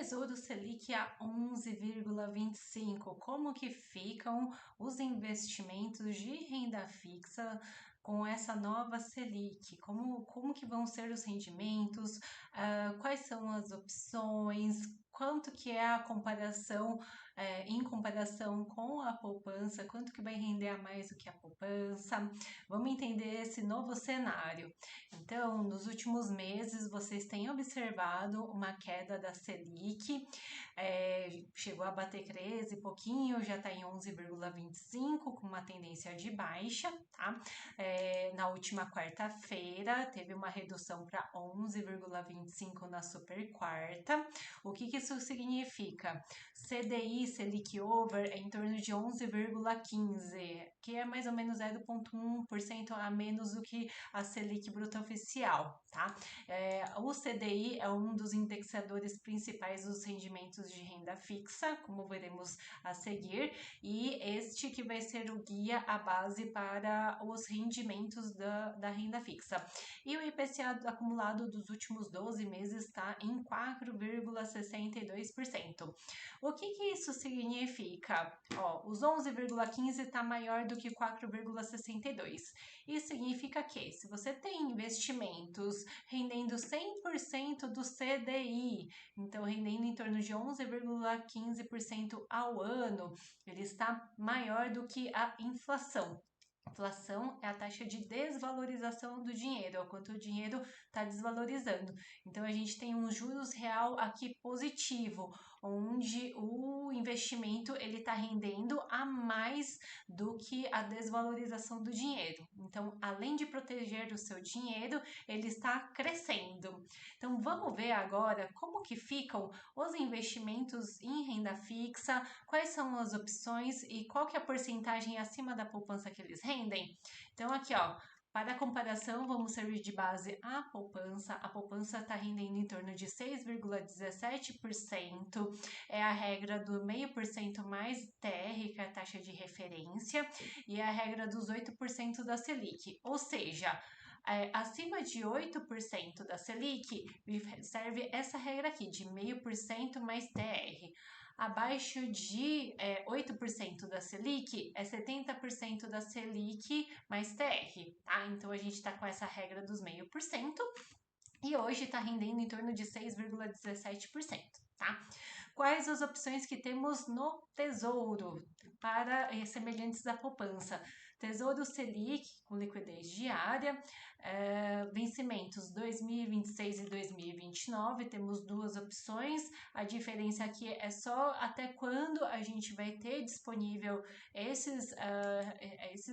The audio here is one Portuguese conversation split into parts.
Tesouro Selic a 11,25. Como que ficam os investimentos de renda fixa com essa nova Selic? Como que vão ser os rendimentos? Quais são as opções? Quanto que é a comparação, em comparação com a poupança? Quanto que vai render a mais do que a poupança? Vamos entender esse novo cenário. Então, nos últimos meses, vocês têm observado uma queda da Selic, chegou a bater 13 e pouquinho, já está em 11,25, com uma tendência de baixa, tá? Na última quarta-feira, teve uma redução para 11,25 na super quarta. O que isso significa? CDI, Selic Over, é em torno de 11,15, que é mais ou menos 0,1% a menos do que a Selic bruta oficial, tá? O CDI é um dos indexadores principais dos rendimentos de renda fixa, como veremos a seguir, e este que vai ser o guia, a base para os rendimentos da renda fixa. E o IPCA acumulado dos últimos 12 meses está em 4,62%. O que isso significa? Os 11,15 está maior do que 4,62. Isso significa que se você tem investimentos rendendo 100% do CDI, então rendendo em torno de 11,15% ao ano, ele está maior do que a inflação. Inflação é a taxa de desvalorização do dinheiro, é o quanto o dinheiro está desvalorizando. Então a gente tem um juros real aqui positivo, onde o investimento ele está rendendo a mais do que a desvalorização do dinheiro. Então, além de proteger o seu dinheiro, ele está crescendo. Então vamos ver agora como que ficam os investimentos em renda fixa, quais são as opções e qual que é a porcentagem acima da poupança que eles rendem. Então aqui, para a comparação, vamos servir de base a poupança. A poupança está rendendo em torno de 6,17%. É a regra do 0,5% mais TR, que é a taxa de referência, e é a regra dos 8% da Selic. Ou seja, acima de 8% da Selic, serve essa regra aqui, de 0,5% mais TR. Abaixo de 8% da Selic, é 70% da Selic mais TR, tá? Então, a gente está com essa regra dos 0,5% e hoje está rendendo em torno de 6,17%, tá? Quais as opções que temos no Tesouro para semelhantes à poupança? Tesouro Selic com liquidez diária, vencimentos 2026 e 2029, temos duas opções. A diferença aqui é só até quando a gente vai ter disponível esses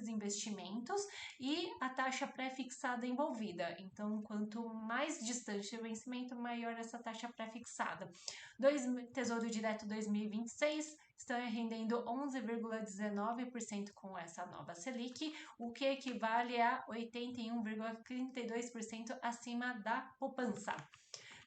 investimentos e a taxa pré-fixada envolvida. Então, quanto mais distante o vencimento, maior essa taxa pré-fixada. Tesouro Direto 2026 estão rendendo 11,19% com essa nova Selic, o que equivale a 81,32% acima da poupança.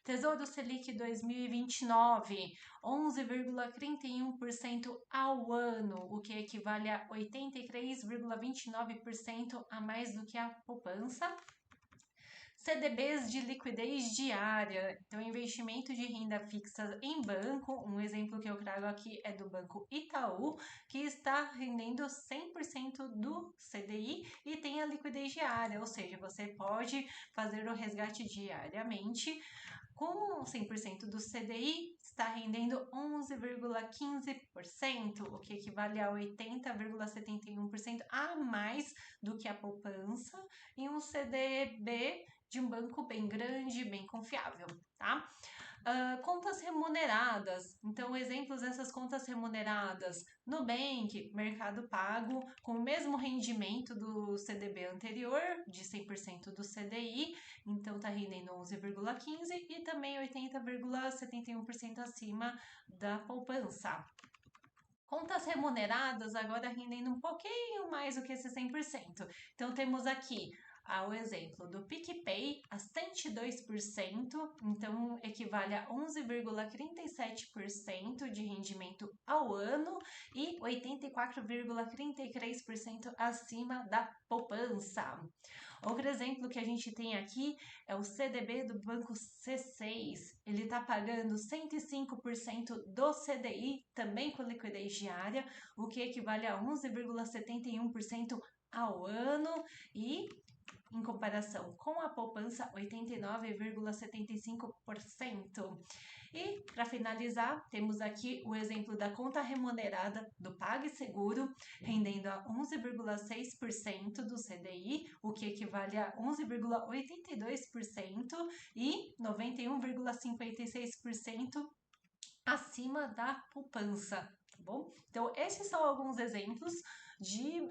Tesouro Selic 2029, 11,31% ao ano, o que equivale a 83,29% a mais do que a poupança. CDBs de liquidez diária, então investimento de renda fixa em banco, um exemplo que eu trago aqui é do Banco Itaú, que está rendendo 100% do CDI e tem a liquidez diária, ou seja, você pode fazer o resgate diariamente. Com 100% do CDI, está rendendo 11,15%, o que equivale a 80,71% a mais do que a poupança em um CDB de um banco bem grande, bem confiável, tá? Contas remuneradas. Então, exemplos dessas contas remuneradas: Nubank, Mercado Pago, com o mesmo rendimento do CDB anterior, de 100% do CDI, então está rendendo 11,15% e também 80,71% acima da poupança. Contas remuneradas agora rendendo um pouquinho mais do que esse 100%. Então, temos aqui ao exemplo do PicPay a 102%, então equivale a 11,37% de rendimento ao ano e 84,33% acima da poupança. Outro exemplo que a gente tem aqui é o CDB do Banco C6. Ele está pagando 105% do CDI, também com liquidez diária, o que equivale a 11,71% ao ano e em comparação com a poupança, 89,75%. E, para finalizar, temos aqui o exemplo da conta remunerada do PagSeguro, rendendo a 11,6% do CDI, o que equivale a 11,82% e 91,56% acima da poupança, tá bom? Então, esses são alguns exemplos de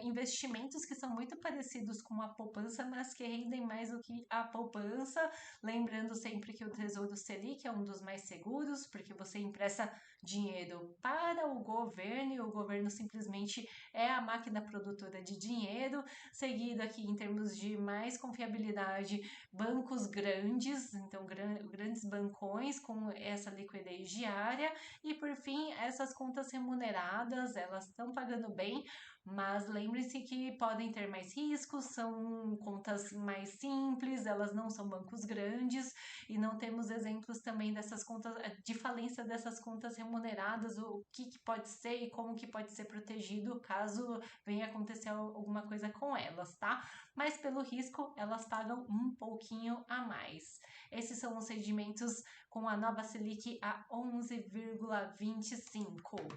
investimentos que são muito parecidos com a poupança, mas que rendem mais do que a poupança. Lembrando sempre que o Tesouro Selic é um dos mais seguros, porque você empresta dinheiro para o governo e o governo simplesmente é a máquina produtora de dinheiro. Seguido aqui em termos de mais confiabilidade, bancos grandes, então grandes bancões com essa liquidez diária. E por fim, essas contas remuneradas, elas estão pagando bem, mas lembre-se que podem ter mais riscos, são contas mais simples, elas não são bancos grandes e não temos exemplos também dessas contas, de falência dessas contas remuneradas, o que pode ser e como que pode ser protegido caso venha acontecer alguma coisa com elas, tá? Mas pelo risco, elas pagam um pouquinho a mais. Esses são os rendimentos com a nova Selic a 11,25.